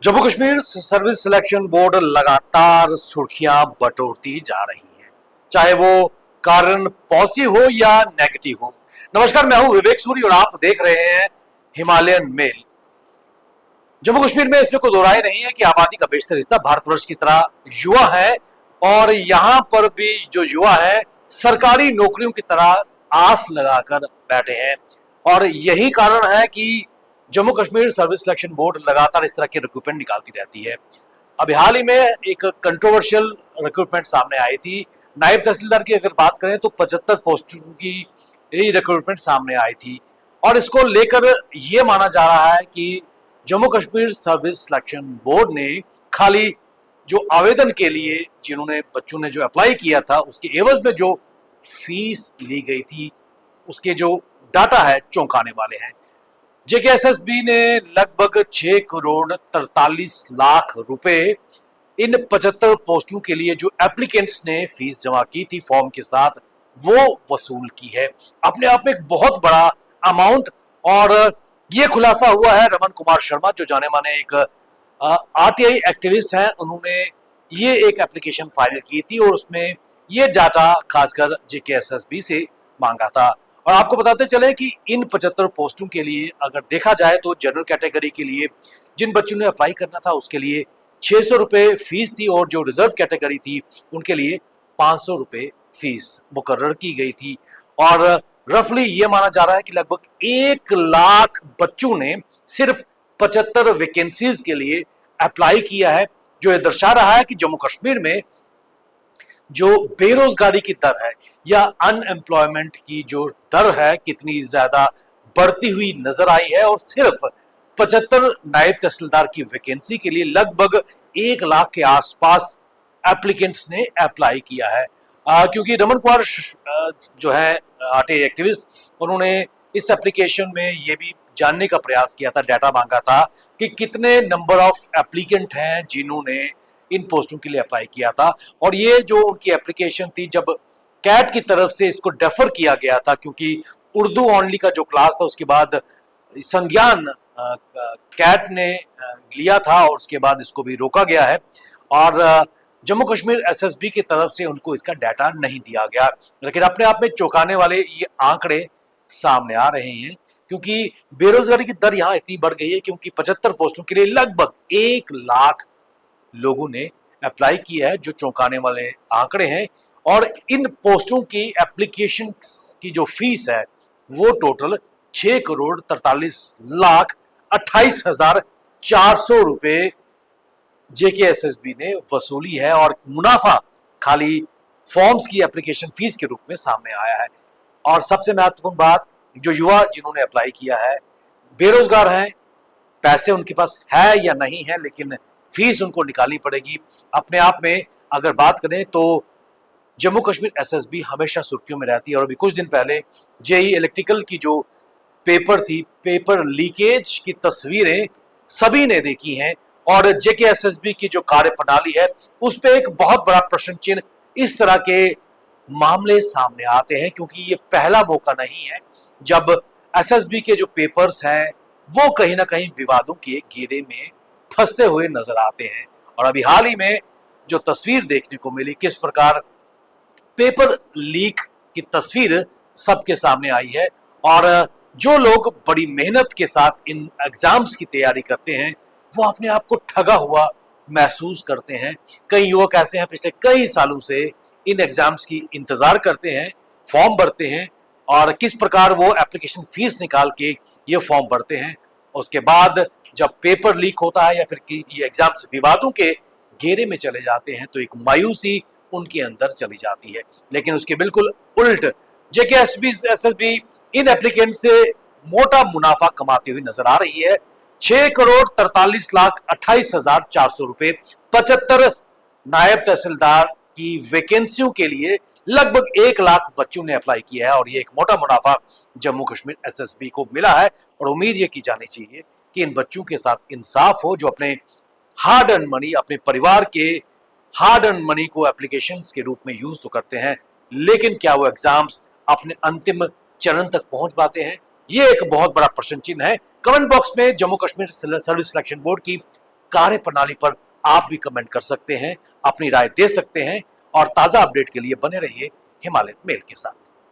Jammu Kashmir service selection board लगातार सुर्खियां बटोरती जा रही है, चाहे वो कारण पॉजिटिव हो या नेगेटिव हो। नमस्कार, मैं हूं विवेक सूरी और आप देख रहे हैं हिमालयन मेल। जम्मू कश्मीर में इसमें कोई दो राय नहीं है कि आबादी का बेशतर हिस्सा भारतवर्ष की तरह युवा है और यहां पर भी जो युवा है सरकारी नौकरियों की तरह आस लगाकर बैठे हैं और यही कारण है कि Jammu Kashmir service selection board लगातार इस तरह के रिक्रूटमेंट निकालती रहती है। अभी हाल ही में एक कंट्रोवर्शियल रिक्रूटमेंट सामने आई थी। नायब तहसीलदार की अगर बात करें तो 75 पोस्टों की यही रिक्रूटमेंट सामने आई थी और इसको लेकर यह माना जा रहा है कि Jammu Kashmir service selection board ने खाली जो आवेदन के लिए जिन्होंने बच्चों ने जो अप्लाई किया था उसके एवज में जो फीस ली गई थी उसके जो डाटा है चौंकाने वाले हैं। जेकेएसएसबी ने लगभग 6 करोड़ 43 लाख रुपए इन 75 पोस्टों के लिए जो एप्लीकेंट्स ने फीस जमा की थी फॉर्म के साथ वो वसूल की है। अपने आप में एक बहुत बड़ा अमाउंट। और ये खुलासा हुआ है रमन कुमार शर्मा जो जाने माने एक आरटीआई एक्टिविस्ट हैं, उन्होंने ये एक एप्लीकेशन फाइल की थी और उसमें ये डाटा खासकर जेकेएसएसबी से मांगा था। और आपको बताते चले कि इन 75 पोस्टों के लिए अगर देखा जाए तो जनरल कैटेगरी के लिए जिन बच्चों ने अप्लाई करना था उसके लिए 600 रुपये फीस थी और जो रिजर्व कैटेगरी थी उनके लिए 500 रुपये फीस मुकर्रर की गई थी। और रफली ये माना जा रहा है कि लगभग 1 लाख बच्चों ने सिर्फ 75 वैकेंसीज के लिए अप्लाई किया है, जो ये दर्शा रहा है कि जम्मू कश्मीर में जो बेरोजगारी की दर है या अनएम्प्लॉयमेंट की जो दर है कितनी ज्यादा बढ़ती हुई नजर आई है। और सिर्फ 75 नायब तहसीलदार की वैकेंसी के लिए लगभग 1 लाख के आसपास एप्लीकेंट्स ने अप्लाई किया है। क्योंकि रमन कुमार जो है आरटीआई एक्टिविस्ट, उन्होंने इस एप्लीकेशन में ये भी जानने का प्रयास किया था, डाटा मांगा था कि कितने नंबर ऑफ एप्लीकेंट हैं जिन्होंने इन पोस्टों के लिए अप्लाई किया था। और ये जो उनकी एप्लीकेशन थी जब कैट की तरफ से इसको डेफर किया गया था क्योंकि उर्दू ओनली का जो क्लास था उसके बाद संज्ञान कैट ने लिया था और उसके बाद इसको भी रोका गया है और जम्मू कश्मीर एसएसबी की तरफ से उनको इसका डाटा नहीं दिया गया। लेकिन अपने आप में चौंकाने वाले ये आंकड़े सामने आ रहे हैं क्योंकि बेरोजगारी की दर यहाँ इतनी बढ़ गई है क्योंकि 75 पोस्टों के लिए लगभग 1 लाख लोगों ने अप्लाई किया है, जो चौंकाने वाले आंकड़े हैं। और इन पोस्टों की एप्लीकेशन की जो फीस है वो टोटल 6 करोड़ 43 लाख 28,400 रुपए जेकेएसएसबी ने वसूली है और मुनाफा खाली फॉर्म्स की एप्लीकेशन फीस के रूप में सामने आया है। और सबसे महत्वपूर्ण बात, जो युवा जिन्होंने अप्लाई किया है बेरोजगार हैं, पैसे उनके पास है या नहीं है लेकिन फीस उनको निकालनी पड़ेगी। अपने आप में अगर बात करें तो जम्मू कश्मीर एसएसबी हमेशा सुर्खियों में रहती है और अभी कुछ दिन पहले जेई इलेक्ट्रिकल की जो पेपर थी, पेपर लीकेज की तस्वीरें सभी ने देखी हैं और जेकेएसएसबी की जो कार्य प्रणाली है उस पर एक बहुत बड़ा प्रश्न चिन्ह इस तरह के मामले सामने आते हैं क्योंकि ये पहला मौका नहीं है जब एसएसबी के जो पेपर्स हैं वो कहीं ना कहीं विवादों के घेरे में फंसते हुए नजर आते हैं। और अभी हाल ही में जो तस्वीर देखने को मिली, किस प्रकार पेपर लीक की तस्वीर सबके सामने आई है और जो लोग बड़ी मेहनत के साथ इन एग्जाम्स की तैयारी करते हैं वो अपने आप को ठगा हुआ महसूस करते हैं। कई युवक ऐसे हैं पिछले कई सालों से इन एग्जाम्स की इंतजार करते हैं, फॉर्म भरते हैं और किस प्रकार वो एप्लीकेशन फीस निकाल के ये फॉर्म भरते हैं। उसके बाद जब पेपर लीक होता है या फिर ये एग्जाम्स विवादों के घेरे में चले जाते हैं तो एक मायूसी उनके अंदर चली जाती है। लेकिन उसके बिल्कुल उल्ट जेकेएसएसबी इन एप्लीकेंट से मोटा मुनाफा कमाती हुई नजर आ रही है। 6 करोड़ 43 लाख 28,400 रुपए 75 नायब तहसीलदार की वैकेंसियों के लिए लगभग 1 लाख बच्चों ने अप्लाई किया है और ये एक मोटा मुनाफा जम्मू कश्मीर एसएसबी को मिला है। और उम्मीद ये की जानी चाहिए कि इन बच्चों के साथ इंसाफ हो जो अपने हार्ड अर्न मनी, अपने परिवार के हार्ड अर्न मनी को एप्लीकेशंस के रूप में यूज तो करते हैं लेकिन क्या वो एग्जाम्स अपने अंतिम चरण तक पहुंच पाते हैं, ये एक बहुत बड़ा प्रश्न चिन्ह है। कमेंट बॉक्स में Jammu Kashmir service selection board की कार्य प्रणाली पर आप भी कमेंट कर सकते हैं, अपनी राय दे सकते हैं और ताजा अपडेट के लिए बने रहिए हिमालय मेल के साथ।